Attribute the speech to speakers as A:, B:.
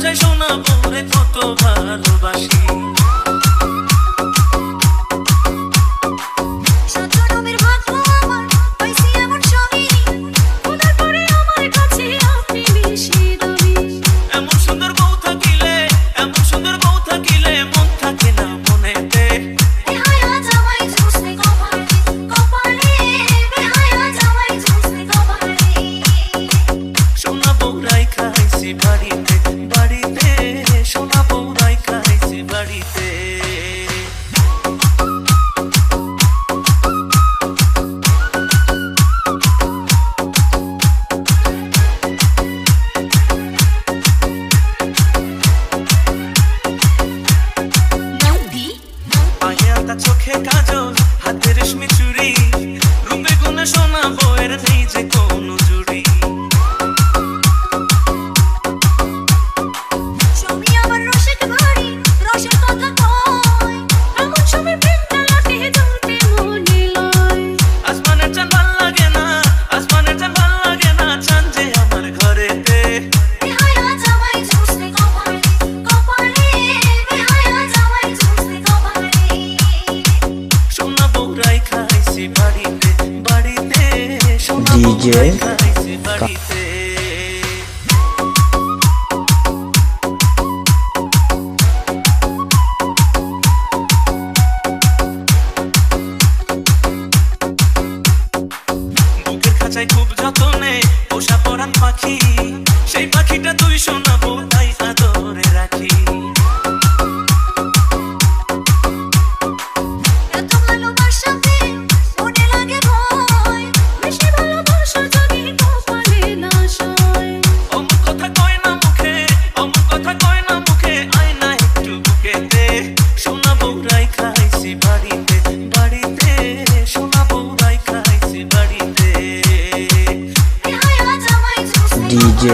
A: চাই সোনা বউরে কত ভালোবাসি। চোখে কাজল হাতে রেশমি চুড়ি রূপে গুণে সোনা বউয়ের নেই যে কোনো জুড়ি।
B: ছবি আমার রসিক ভারী রসের কথা কয় এমন ছবি প্রেমটা লাটে জ্বলতে মনে লয়।
A: আসমানের চাঁদ ভাল লাগে না, আসমানের চাঁদ ভাল লাগে না, চাঁদ যে আমার ঘরেতে।
B: বেহায়া জামাই ঝুসতে কপালে কপালে, বেহায়া জামাই ঝুসতে কপালে।
A: সোনা বউরাই খাইছি বাড়িতে বাড়িতে, সোনা বউরাই খাইছি বাড়িতে। বুকের খাঁচায় খুব যতনে পোষা পরাণ পাখি, সেই পাখিটা তুই সোনা বউ তাই আদরে রাখি।
B: এত ভালোবাসাতে মনে লাগে ভয়, বেশি ভালোবাসা যদি কপালে না সয়।
A: অমন কথা কয় না মুখে, অমন কথা কয় না মুখে, আয় না একটু বুকেতে। সোনা বউরাই খাইছি বাড়িতে বাড়িতে, সোনা বউরাই খাইছি বাড়িতে।
B: বেহায়া জামাই ঝুসতে
C: DJ